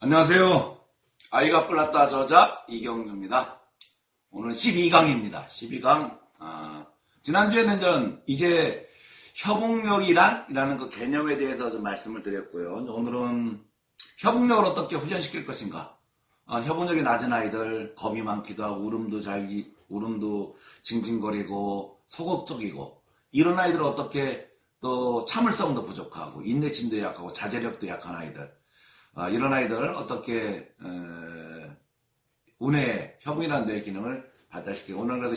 안녕하세요. 아이가 뿔났다 저자 이경주입니다. 오늘은 12강입니다. 12강. 지난주에는 이제 협응력이라는 그 개념에 대해서 좀 말씀을 드렸고요. 오늘은 협응력을 어떻게 훈련시킬 것인가. 협응력이 낮은 아이들, 겁이 많기도 하고, 울음도 징징거리고, 소극적이고, 이런 아이들을 어떻게 또 참을성도 부족하고, 인내심도 약하고, 자제력도 약한 아이들. 이런 아이들 어떻게 운의 협응이라는 뇌 기능을 발달시키고 오늘 그래서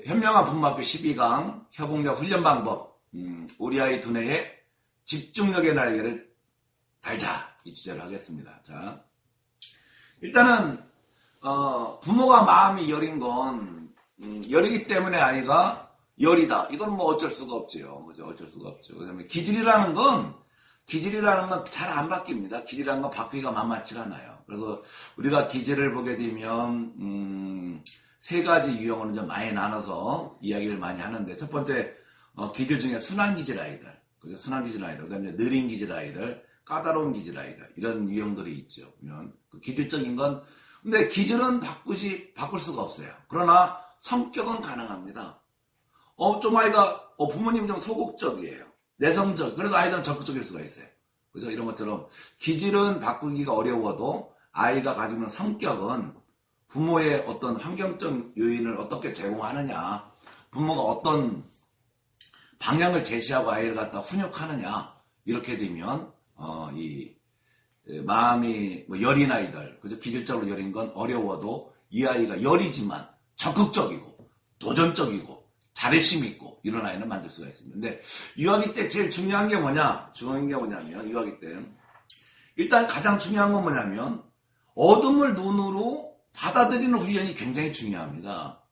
현명한 분만표 12강 협응력 훈련 방법 우리 아이 두뇌의 집중력의 날개를 달자 이 주제를 하겠습니다. 자, 일단은 부모가 마음이 여린 건 여리기 때문에 아이가 여리다. 이건 뭐 어쩔 수가 없지요. 그죠? 어쩔 수가 없죠. 그다음에 기질이라는 건 잘 안 바뀝니다. 기질이라는 건 바뀌기가 만만치가 않아요. 그래서 우리가 기질을 보게 되면 세 가지 유형으로 좀 많이 나눠서 이야기를 많이 하는데 첫 번째 기질 중에 순한 기질 아이들, 그죠? 순한 기질 아이들, 그다음에 느린 기질 아이들, 까다로운 기질 아이들 이런 유형들이 있죠. 이런 기질적인 건 근데 기질은 바꿀 수가 없어요. 그러나 성격은 가능합니다. 좀 아이가 부모님 좀 소극적이에요. 내성적, 그래도 아이들은 적극적일 수가 있어요. 그죠? 이런 것처럼 기질은 바꾸기가 어려워도 아이가 가지고 있는 성격은 부모의 어떤 환경적 요인을 어떻게 제공하느냐, 부모가 어떤 방향을 제시하고 아이를 갖다 훈육하느냐, 이렇게 되면, 마음이 여린 아이들, 그죠? 기질적으로 여린 건 어려워도 이 아이가 여리지만 적극적이고, 도전적이고, 자립심 있고 이런 아이는 만들 수가 있습니다. 근데 유아기 때 제일 중요한 게 뭐냐면 유아기 때 일단 가장 중요한 건 뭐냐면 어둠을 눈으로 받아들이는 훈련이 굉장히 중요합니다.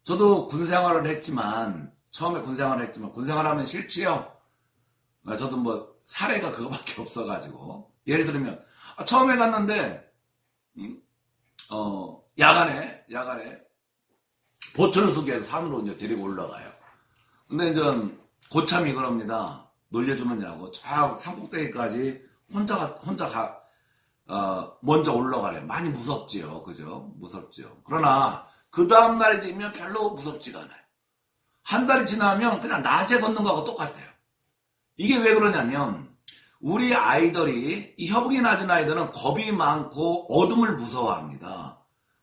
저도 처음에 군생활을 했지만 군생활하면 싫지요. 저도 뭐 사례가 그거밖에 없어가지고 예를 들면 처음에 갔는데 야간에 보초를 속에서 산으로 이제 데리고 올라가요. 근데 이제 고참이 그럽니다. 놀려주느냐고 저 산꼭대기까지 먼저 올라가래요. 많이 무섭지요. 그죠? 무섭죠. 그러나 그 다음날이 되면 별로 무섭지가 않아요. 한 달이 지나면 그냥 낮에 걷는 거하고 똑같아요. 이게 왜 그러냐면 우리 아이들이 이 협응이 낮은 아이들은 겁이 많고 어둠을 무서워합니다.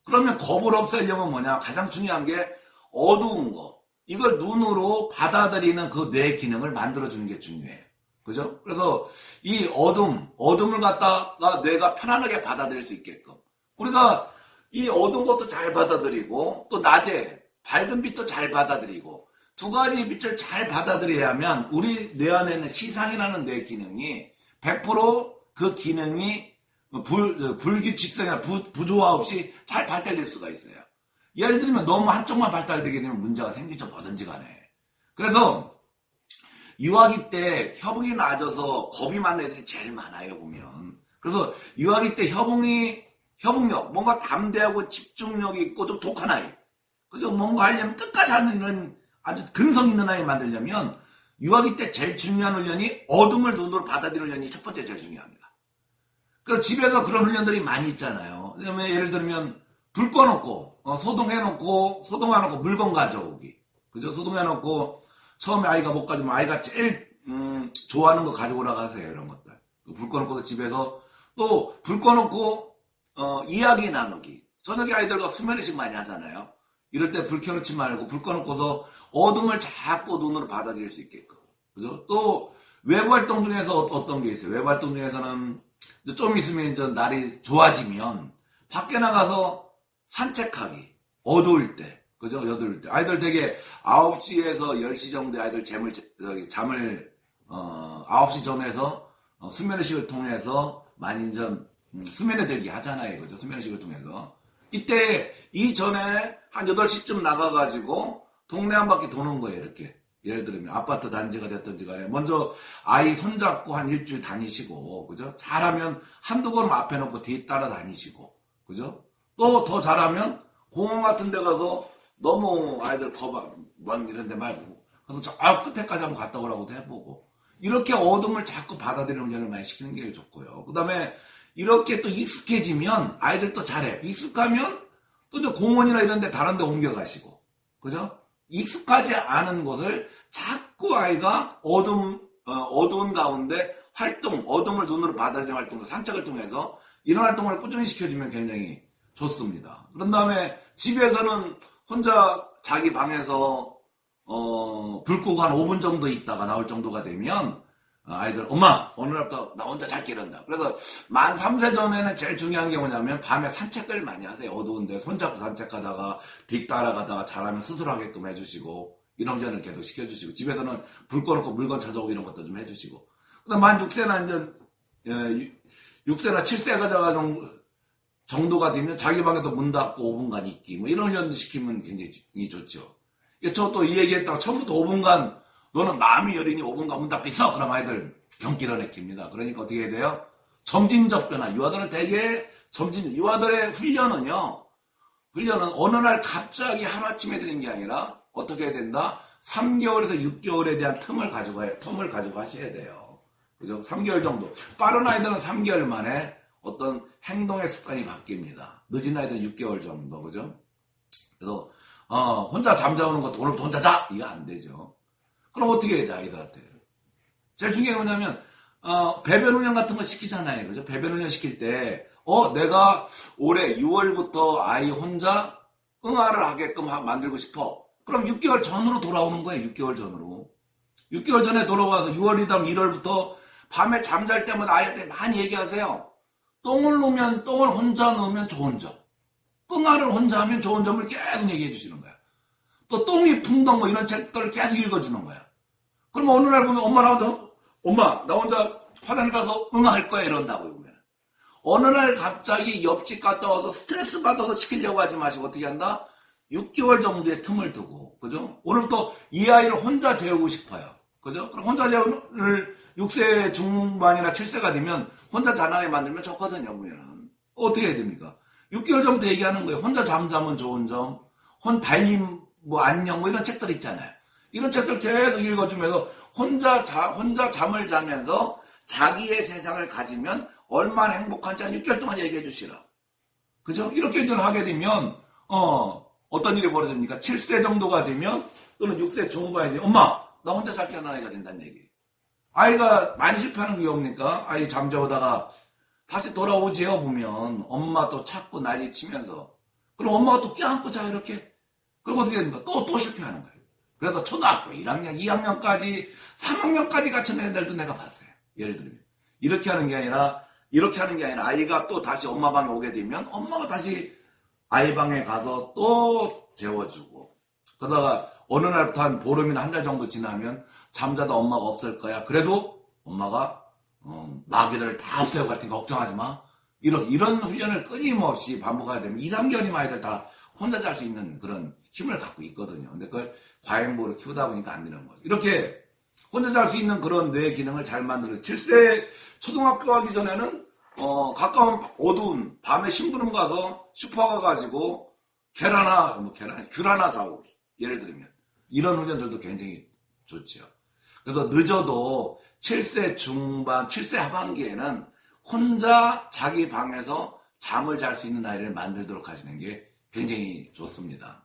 그러면 겁을 없애려면 뭐냐? 가장 중요한 게 어두운 거. 이걸 눈으로 받아들이는 그 뇌 기능을 만들어주는 게 중요해요. 그죠? 그래서 이 어둠을 갖다가 뇌가 편안하게 받아들일 수 있게끔. 우리가 이 어두운 것도 잘 받아들이고 또 낮에 밝은 빛도 잘 받아들이고 두 가지 빛을 잘 받아들여야만 우리 뇌 안에 있는 시상이라는 뇌 기능이 100%그 기능이 불규칙성이나 부조화 없이 잘 발달될 수가 있어요. 예를 들면 너무 한쪽만 발달되게 되면 문제가 생기죠. 뭐든지 간에. 그래서 유아기 때 협응이 낮아서 겁이 많은 애들이 제일 많아요. 보면. 그래서 유아기 때 협응력, 뭔가 담대하고 집중력이 있고 좀 독한 아이. 그죠? 뭔가 하려면 끝까지 하는 이런 아주 근성 있는 아이 만들려면 유아기 때 제일 중요한 훈련이 어둠을 눈으로 받아들이는 훈련이 첫 번째 제일 중요합니다. 그래서 집에서 그런 훈련들이 많이 있잖아요. 그다음에 예를 들면 불 꺼놓고 소동해놓고 물건 가져오기. 그죠? 소동해놓고 처음에 아이가 못 가지면 아이가 제일 좋아하는 거 가져오라 가세요. 이런 것들. 불 꺼놓고도 집에서 또 불 꺼놓고 이야기 나누기. 저녁에 아이들과 수면의식 많이 하잖아요. 이럴 때 불 켜놓지 말고 불 꺼놓고서 어둠을 자꾸 눈으로 받아들일 수 있게끔. 그죠? 또 외부 활동 중에서 어떤 게 있어요? 외부 활동 중에서는 좀 있으면 이제 날이 좋아지면 밖에 나가서 산책하기. 어두울 때. 그죠? 어두울 때. 아이들 되게 9시에서 10시 정도에 아이들 잠을 9시 전에서 수면의식을 통해서 많이 좀 수면에 들기 하잖아요. 그죠? 수면의식을 통해서. 이때 이전에 한 8시쯤 나가가지고 동네 한 바퀴 도는 거예요. 이렇게. 예를 들면 아파트 단지가 됐든지 간에 먼저 아이 손잡고 한 일주일 다니시고, 그죠? 잘하면 한두 걸음 앞에 놓고 뒤에 따라 다니시고, 그죠? 또 더 잘하면 공원 같은 데 가서 너무 아이들 겁 이런 데 말고 그래서 저 끝에까지 한번 갔다 오라고도 해보고 이렇게 어둠을 자꾸 받아들이는 훈련을 많이 시키는 게 좋고요. 그 다음에 이렇게 또 익숙해지면 아이들도 잘해. 익숙하면 또 이제 공원이나 이런 데 다른 데 옮겨가시고. 그죠? 익숙하지 않은 곳을 자꾸 아이가 어두운 가운데 어둠을 눈으로 받아들이는 활동도 산책을 통해서 이런 활동을 꾸준히 시켜주면 굉장히 좋습니다. 그런 다음에 집에서는 혼자 자기 방에서 불 끄고 한 5분 정도 있다가 나올 정도가 되면 아이들 엄마 오늘부터 나 혼자 잘게 이런다. 그래서 만 3세 전에는 제일 중요한 게 뭐냐면 밤에 산책을 많이 하세요. 어두운데 손잡고 산책하다가 뒤 따라가다가 잘하면 스스로 하게끔 해주시고 이런 훈련을 계속 시켜주시고 집에서는 불 꺼놓고 물건 찾아오고 이런 것도 좀 해주시고 그다음 만 6세나 이제 6세나 7세가 정도가 되면 자기 방에서 문 닫고 5분간 있기 뭐 이런 훈련도 시키면 굉장히 좋죠. 저 또 이 얘기했다가 처음부터 5분간 너는 마음이 여리니 5분간 문 닫고 있어. 그럼 아이들 경기를 내킵니다. 그러니까 어떻게 해야 돼요? 점진적 변화. 유아들은 되게 유아들의 훈련은 어느 날 갑자기 하루아침에 되는 게 아니라 어떻게 해야 된다? 3개월에서 6개월에 대한 틈을 가지고 하셔야 돼요. 그죠? 3개월 정도. 빠른 아이들은 3개월 만에 어떤 행동의 습관이 바뀝니다. 늦은 아이들은 6개월 정도. 그죠? 그래서 혼자 잠자오는 것도 오늘부터 혼자 자! 이거 안 되죠. 그럼 어떻게 해야 돼, 아이들한테? 제일 중요한 게 뭐냐면, 배변 훈련 같은 거 시키잖아요. 그죠? 배변 훈련 시킬 때, 내가 올해 6월부터 아이 혼자 응아를 하게끔 만들고 싶어. 그럼 6개월 전으로 돌아오는 거예요, 6개월 전으로. 6개월 전에 돌아와서 6월이다 1월부터 밤에 잠잘 때마다 아이한테 많이 얘기하세요. 똥을 혼자 넣으면 좋은 점. 응아를 혼자 하면 좋은 점을 계속 얘기해 주시는 거야. 또 똥이 풍덩 뭐 이런 책들을 계속 읽어주는 거야. 그러면 어느 날 보면 엄마 나 혼자 화장실 가서 응아할 거야 이런다고요. 보면. 어느 날 갑자기 옆집 갔다 와서 스트레스 받아서 시키려고 하지 마시고 어떻게 한다? 6개월 정도의 틈을 두고 그죠? 오늘부터 이 아이를 혼자 재우고 싶어요. 그죠? 그럼 혼자 재우를 6세 중반이나 7세가 되면 혼자 자나게 만들면 좋거든요. 보면 어떻게 해야 됩니까? 6개월 전부터 얘기하는 거예요. 혼자 잠자면 좋은 점, 달림 뭐 안녕 뭐 이런 책들 있잖아요. 이런 책들 계속 읽어주면서 혼자 잠을 자면서 자기의 세상을 가지면 얼마나 행복한지 한 6개월 동안 얘기해 주시라. 그죠? 이렇게 좀 하게 되면 어떤 일이 벌어집니까? 7세 정도가 되면 또는 6세 중반이 되면 엄마 나 혼자 살게 하는 아이가 된다는 얘기. 아이가 많이 실패하는 게 뭡니까? 아이 잠자오다가 다시 돌아오지요 보면 엄마 또 찾고 난리 치면서 그럼 엄마가 또 껴안고 자 이렇게 그럼 어떻게 됩니까? 또 실패하는 거예요. 그래서 초등학교 1학년, 2학년까지 3학년까지 갇힌 애들도 내가 봤어요. 예를 들면 이렇게 하는 게 아니라 아이가 또 다시 엄마 방에 오게 되면 엄마가 다시 아이 방에 가서 또 재워주고 그러다가 어느 날부터 한 보름이나 한 달 정도 지나면 잠자다 엄마가 없을 거야. 그래도 엄마가 마귀들을 다 없애고 갈 테니까 걱정하지 마. 이런 훈련을 끊임없이 반복해야 되면 2, 3개월이면 아이들 다 혼자 잘 수 있는 그런 힘을 갖고 있거든요. 근데 그걸 과잉으로 키우다 보니까 안 되는 거죠. 이렇게 혼자 잘 수 있는 그런 뇌 기능을 잘 만들어 7세 초등학교 가기 전에는 가까운 어두운 밤에 심부름 가서 슈퍼 가가지고 귤 하나 사오기. 예를 들면 이런 훈련들도 굉장히 좋죠. 그래서 늦어도 7세 중반, 7세 하반기에는 혼자 자기 방에서 잠을 잘 수 있는 아이를 만들도록 하시는 게 굉장히 좋습니다.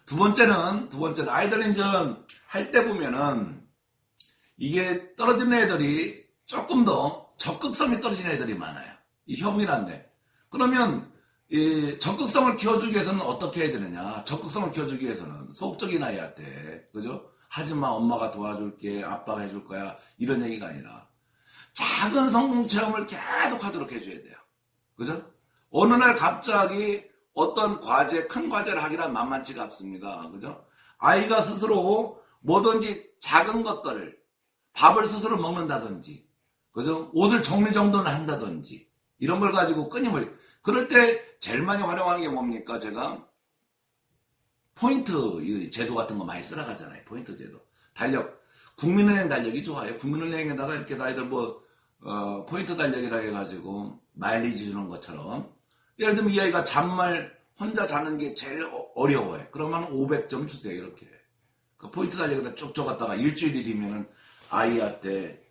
두 번째는 아이들 인전 할 때 보면은 이게 떨어지는 애들이 조금 더 적극성이 떨어지는 애들이 많아요. 이 혐오인데 그러면 이 적극성을 키워주기 위해서는 어떻게 해야 되느냐? 적극성을 키워주기 위해서는 소극적인 아이한테 그죠? 하지마 엄마가 도와줄게 아빠가 해줄 거야 이런 얘기가 아니라 작은 성공 체험을 계속 하도록 해줘야 돼요. 그죠? 어느 날 갑자기 어떤 큰 과제를 하기란 만만치가 않습니다. 그죠? 아이가 스스로 뭐든지 작은 것들을 밥을 스스로 먹는다든지 그죠? 옷을 정리정돈을 한다든지 이런 걸 가지고 끊임을 그럴 때 제일 많이 활용하는 게 뭡니까? 제가 포인트 제도 같은 거 많이 쓰러가잖아요. 포인트 제도. 달력. 국민은행 달력이 좋아요. 국민은행에다가 이렇게 아이들 포인트 달력이라 해가지고 마일리지 주는 것처럼. 예를 들면 이 아이가 잠말 혼자 자는 게 제일 어려워요. 그러면 500점 주세요. 이렇게. 그 포인트 달력에다 쭉 적었다가 일주일이면은 아이한테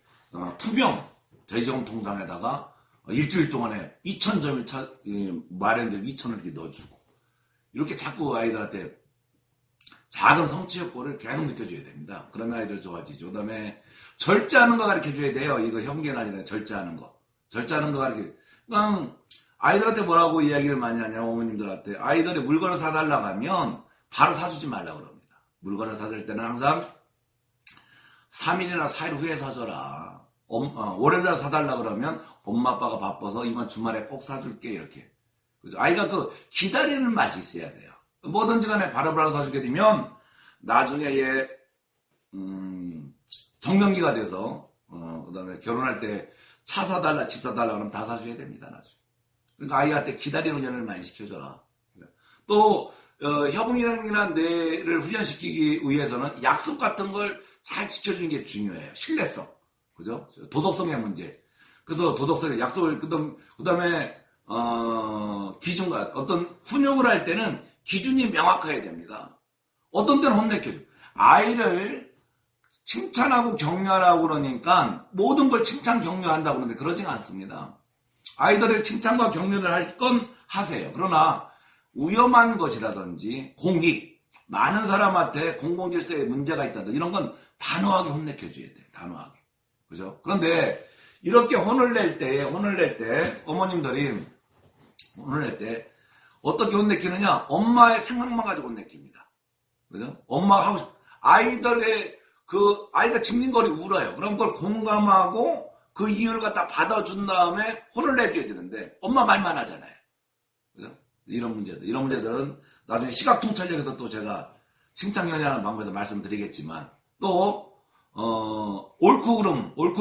투명 대지금 통장에다가 일주일 동안에 2,000점을 마련된 2,000을 이렇게 넣어주고 이렇게 자꾸 아이들한테 작은 성취 효과를 계속 느껴줘야 됩니다. 그러면 아이들 좋아지죠. 그 다음에 절제하는 거 가르쳐줘야 돼요. 이거 형계는 아니라 절제하는 거. 절제하는 거 가르쳐. 그냥 아이들한테 뭐라고 이야기를 많이 하냐면 어머님들한테 아이들이 물건을 사달라고 하면 바로 사주지 말라고 그럽니다. 물건을 사줄 때는 항상 3일이나 4일 후에 사줘라. 월요일날 사달라고 그러면 엄마 아빠가 바빠서 이번 주말에 꼭 사줄게 이렇게. 그죠? 아이가 그 기다리는 맛이 있어야 돼요. 뭐든지 간에 바로바로 사주게 되면 나중에 얘 정년기가 돼서 그 다음에 결혼할 때 차 사달라 집 사달라 그러면 다 사줘야 됩니다. 나중에. 그러니까 아이한테 기다리는 연을 많이 시켜줘라. 또 협응이랑 뇌를 훈련시키기 위해서는 약속 같은 걸 잘 지켜주는 게 중요해요. 신뢰성. 그죠? 도덕성의 문제. 그래서 도덕성의 약속을 그다음에 기준과 어떤 훈육을 할 때는 기준이 명확해야 됩니다. 어떤 때는 혼내켜줘. 아이를 칭찬하고 격려하라고 그러니까 모든 걸 칭찬 격려한다고 그러는데 그러지가 않습니다. 아이들을 칭찬과 격려를 할 건 하세요. 그러나 위험한 것이라든지 공익, 많은 사람한테 공공질서에 문제가 있다든지 이런 건 단호하게 혼내켜줘야 돼요. 단호하게. 그죠? 그런데 이렇게 혼을 낼 때 어머님들이 혼을 낼 때 어떻게 혼내키느냐? 엄마의 생각만 가지고 혼내킵니다. 그죠? 엄마가 하고 아이들의 아이가 징징거리 울어요. 그럼 그걸 공감하고 그 이유를 갖다 받아준 다음에 혼을 내줘야 되는데 엄마 말만 하잖아요. 그죠? 이런 문제들은 나중에 시각통찰력에서 또 제가 칭찬연애하는 방법에서 말씀드리겠지만 또 옳고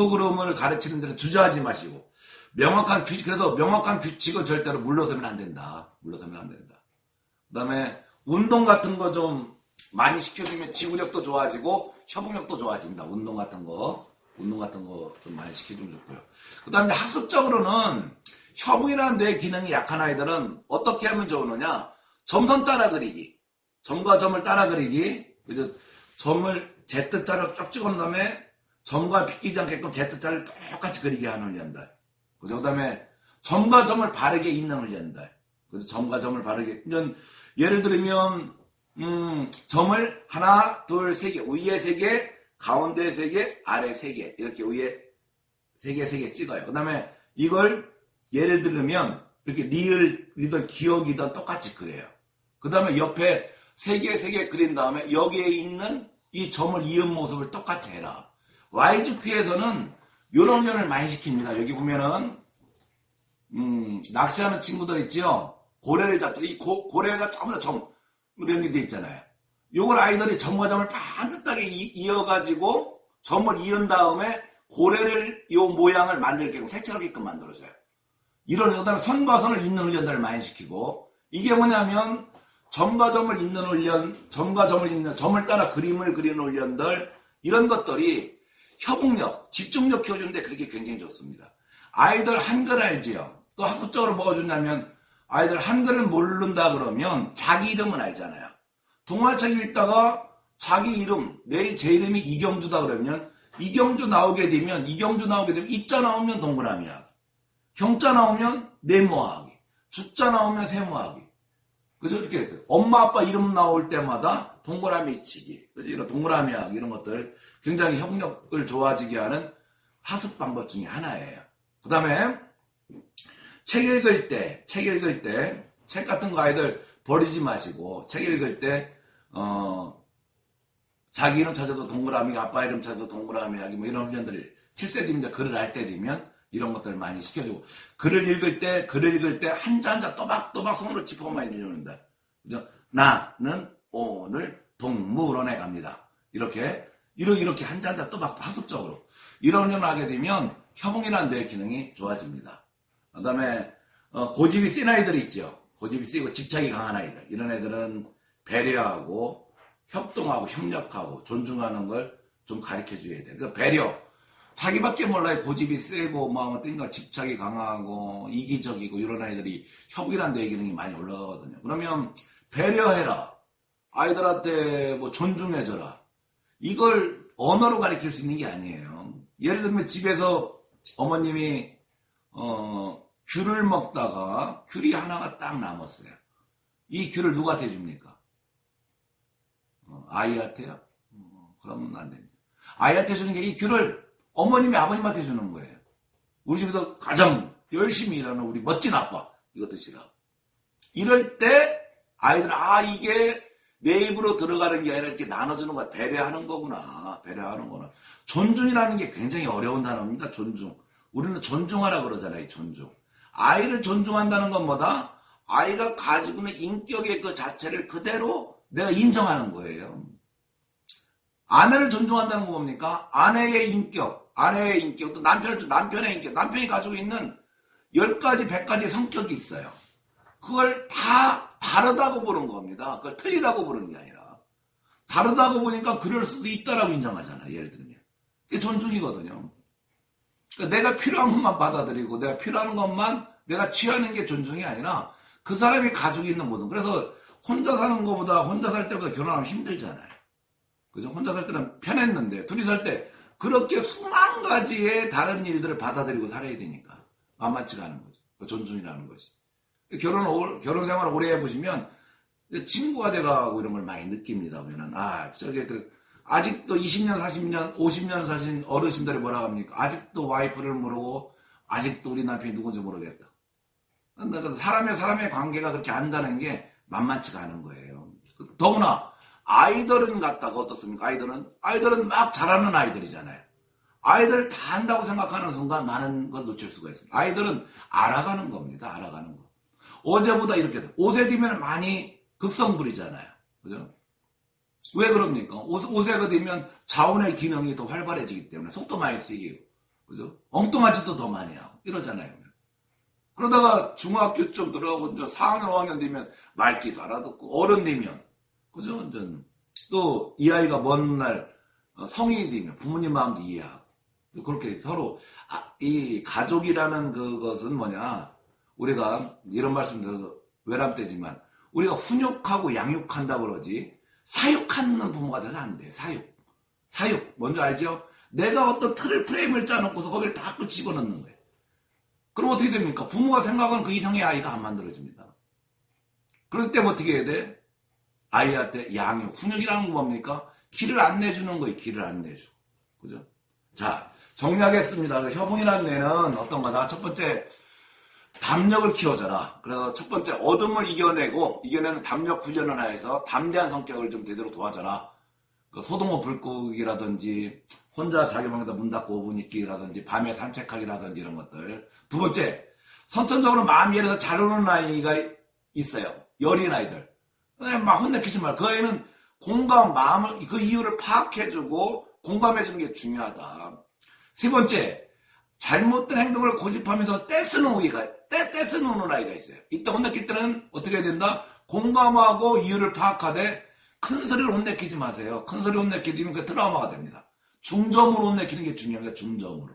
그름을 가르치는 데는 주저하지 마시고 그래서 명확한 규칙을 절대로 물러서면 안 된다. 그 다음에 운동 같은 거 좀 많이 시켜주면 지구력도 좋아지고 협응력도 좋아집니다. 운동 같은 거 좀 많이 시켜주면 좋고요. 그 다음에 학습적으로는 협응이라는 뇌 기능이 약한 아이들은 어떻게 하면 좋으느냐? 점선 따라 그리기. 점과 점을 따라 그리기. 그래서 점을 Z자로 쭉 찍어놓은 다음에 점과 비끼지 않게끔 Z자를 똑같이 그리게 하는 훈련들. 그 다음에 점과 점을 바르게 잇는 훈련들. 그래서 점과 점을 바르게. 예를 들면, 점을 하나, 둘, 세 개, 위에 세 개, 가운데 세 개, 아래 세 개. 이렇게 위에 세 개 찍어요. 그 다음에 이걸 예를 들면, 이렇게 리을이든 기억이든 똑같이 그려요. 그 다음에 옆에 세 개 그린 다음에 여기에 있는 이 점을 이은 모습을 똑같이 해라. YGQ에서는 이런 훈련을 많이 시킵니다. 여기 보면은 낚시하는 친구들 있죠. 고래를 잡죠. 이 고래가 전부 다 점 연결되어 있잖아요. 요걸 아이들이 점과 점을 반듯하게 이어가지고 점을 이은 다음에 고래를 요 모양을 만들게끔 색칠하게끔 만들어줘요. 그다음에 선과 선을 잇는 훈련들을 많이 시키고 이게 뭐냐면 점과 점을 잇는 훈련, 점을 따라 그림을 그리는 훈련들 이런 것들이 협응력, 집중력 키워주는데 그렇게 굉장히 좋습니다. 아이들 한글 알지요? 또 학습적으로 뭐가 좋냐면 아이들 한글을 모른다 그러면 자기 이름은 알잖아요. 동화책 읽다가 자기 이름, 제 이름이 이경주다 그러면 이경주 나오게 되면 이자 나오면 동그라미 하기, 경자 나오면 네모하기, 주자 나오면 세모하기. 그래서 이렇게 엄마 아빠 이름 나올 때마다 동그라미 치기, 이런 동그라미 하기 이런 것들 굉장히 협력을 좋아지게 하는 학습 방법 중에 하나예요. 그 다음에 책 읽을 때 책 같은 거 아이들 버리지 마시고 책 읽을 때 자기 이름 찾아도 동그라미, 아빠 이름 찾아도 동그라미 하기 뭐 이런 훈련들을 7세 되면 글을 할 때 되면 이런 것들을 많이 시켜주고 글을 읽을 때 한자 한자 또박또박 손으로 짚어만 읽는다. 그죠? 나는 오늘 동물원에 갑니다. 이렇게 한자 한자 또박 학습적으로 이런 훈련을 하게 되면 협응이라는 뇌 기능이 좋아집니다. 그 다음에 고집이 센 아이들 있죠. 고집이 세고 집착이 강한 아이들. 이런 애들은 배려하고 협동하고 협력하고 존중하는 걸 좀 가르쳐줘야 돼요. 그러니까 배려. 자기밖에 몰라요. 고집이 세고 뭐 집착이 강하고 이기적이고 이런 아이들이 협이란 뇌 기능이 많이 올라가거든요. 그러면 배려해라. 아이들한테 뭐 존중해줘라. 이걸 언어로 가르칠 수 있는 게 아니에요. 예를 들면 집에서 어머님이 귤을 먹다가 귤이 하나가 딱 남았어요. 이 귤을 누구한테 줍니까? 아이한테요? 그러면 안 됩니다. 아이한테 주는 게 이 귤을 어머님이 아버님한테 주는 거예요. 우리 집에서 가장 열심히 일하는 우리 멋진 아빠 이거 드시라고. 이럴 때 아이들은 이게 내 입으로 들어가는 게 아니라 이렇게 나눠주는 거야. 배려하는 거구나. 배려하는 거나. 존중이라는 게 굉장히 어려운 단어입니다. 존중. 우리는 존중하라 그러잖아요. 존중. 아이를 존중한다는 건 뭐다? 아이가 가지고 있는 인격의 그 자체를 그대로 내가 인정하는 거예요. 아내를 존중한다는 건 뭡니까? 아내의 인격, 또 남편의 인격, 남편이 가지고 있는 10가지, 100가지 성격이 있어요. 그걸 다 다르다고 보는 겁니다. 그걸 틀리다고 보는 게 아니라. 다르다고 보니까 그럴 수도 있다라고 인정하잖아. 예를 들면. 그게 존중이거든요. 그러니까 내가 필요한 것만 받아들이고 내가 필요한 것만 내가 취하는 게 존중이 아니라 그 사람이 가지고 있는 모든. 그래서 혼자 사는 것보다 혼자 살 때보다 결혼하면 힘들잖아요. 그죠? 혼자 살 때는 편했는데 둘이 살 때 그렇게 수만 가지의 다른 일들을 받아들이고 살아야 되니까 만만치가 않은 거죠. 존중이라는 것이. 결혼 생활을 오래 해보시면 친구가 돼가고 이런 걸 많이 느낍니다. 보면은 아직도 20년, 40년, 50년 사신 어르신들이 뭐라고 합니까? 아직도 와이프를 모르고 아직도 우리 남편이 누군지 모르겠다. 사람의 관계가 그렇게 안다는 게 만만치가 않은 거예요. 더구나 아이들은 갖다가 어떻습니까? 아이들은 막 잘하는 아이들이잖아요. 아이들 다 안다고 생각하는 순간 많은 걸 놓칠 수가 있습니다. 아이들은 알아가는 겁니다. 알아가는 거. 어제보다 이렇게 옷에 되면 많이 극성부리잖아요. 그죠? 왜 그럽니까? 옷에 되면 자원의 기능이 더 활발해지기 때문에 속도 많이 쓰이고, 그죠? 엉뚱한 짓도 더 많이 하고 이러잖아요. 그러다가 중학교 좀 들어가고 이제 4학년, 5학년 되면 말귀도 알아듣고 어른 되면, 그죠? 또 이 아이가 먼 날 성인이 되면 부모님 마음도 이해하고 그렇게 서로 이 가족이라는 그것은 뭐냐? 우리가 이런 말씀드려서 외람되지만 우리가 훈육하고 양육한다고 그러지 사육하는 부모가 되면 안 돼. 사육 뭔지 알죠? 내가 어떤 프레임을 짜놓고서 거기를 다 집어넣는 거예요. 그럼 어떻게 됩니까? 부모가 생각하는 그 이상의 아이가 안 만들어집니다. 그럴 때 어떻게 해야 돼? 아이한테 양육, 훈육이라는 건 뭡니까? 길을 안 내주는 거예요. 길을 안 내줘. 그죠? 자, 정리하겠습니다. 협응이라는 애는 어떤 거다? 첫 번째, 담력을 키워줘라. 그래서 첫 번째, 어둠을 이겨내는 담력 훈련을 해서 담대한 성격을 좀 되도록 도와줘라. 그 소동호 불고기라든지, 혼자 자기 방에다 문 닫고 5분 있기라든지, 밤에 산책하기라든지 이런 것들. 두 번째, 선천적으로 마음이 예를 들어서 잘 오는 아이가 있어요. 여린 아이들. 막 혼내키지 말고. 그 아이는 마음을, 그 이유를 파악해주고 공감해주는 게 중요하다. 세 번째, 잘못된 행동을 고집하면서 떼쓰는 아이가 있어요. 이때 혼내킬 때는 어떻게 해야 된다? 공감하고 이유를 파악하되 큰 소리를 혼내키지 마세요. 큰 소리 혼내키면 그 트라우마가 됩니다. 중점으로 혼내키는 게 중요합니다. 중점으로.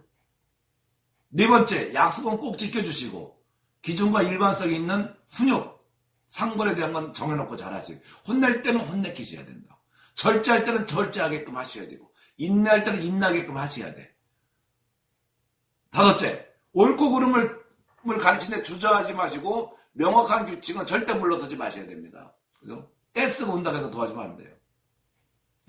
네 번째, 약속은 꼭 지켜주시고 기준과 일관성이 있는 훈육, 상벌에 대한 건 정해놓고 잘하시고 혼낼 때는 혼내키셔야 된다. 절제할 때는 절제하게끔 하셔야 되고 인내할 때는 인내하게끔 하셔야 돼. 다섯째, 옳고 그름을 가르치는데 주저하지 마시고 명확한 규칙은 절대 물러서지 마셔야 됩니다. 그죠? 떼쓰고 온다고 해서 도와주면 안 돼요.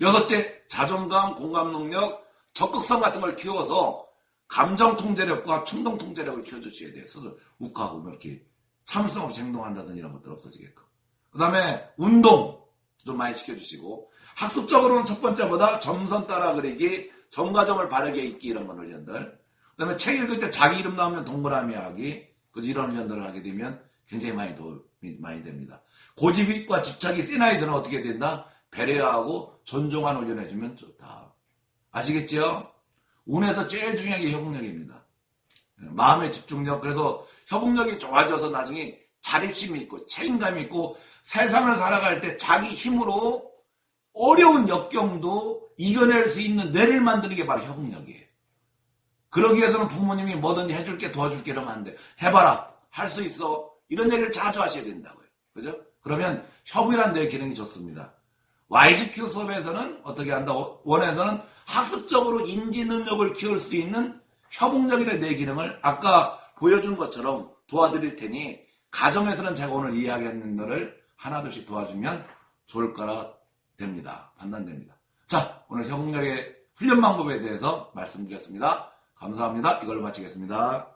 여섯째, 자존감, 공감 능력, 적극성 같은 걸 키워서 감정 통제력과 충동 통제력을 키워주셔야 돼요. 스스로 욱하고 이렇게 참을성 없이 행동한다든지 이런 것들 없어지게끔. 그 다음에 운동 좀 많이 시켜주시고 학습적으로는 첫 번째보다 점선 따라 그리기, 점과점을 바르게 읽기 이런 건 훈련들. 그 다음에 책 읽을 때 자기 이름 나오면 동그라미 하기, 이런 훈련들을 하게 되면 굉장히 많이 도움이 많이 됩니다. 고집과 집착이 센 아이들은 어떻게 된다? 배려하고 존중하는 훈련 해주면 좋다. 아시겠죠? 운에서 제일 중요한 게 협응력입니다. 마음의 집중력. 그래서 협응력이 좋아져서 나중에 자립심이 있고 책임감이 있고 세상을 살아갈 때 자기 힘으로 어려운 역경도 이겨낼 수 있는 뇌를 만드는 게 바로 협응력이에요. 그러기 위해서는 부모님이 뭐든지 해줄게 도와줄게 이러면 안 돼. 해봐라. 할 수 있어. 이런 얘기를 자주 하셔야 된다고요. 그죠? 그러면 협의란 뇌 기능이 좋습니다. YGQ 수업에서는 어떻게 한다고? 원에서는 학습적으로 인지 능력을 키울 수 있는 협응력이나 뇌 기능을 아까 보여준 것처럼 도와드릴 테니 가정에서는 제가 오늘 이야기했는 거를 하나둘씩 도와주면 좋을 거라 됩니다. 판단됩니다. 자, 오늘 협응력의 훈련 방법에 대해서 말씀드렸습니다. 감사합니다. 이걸로 마치겠습니다.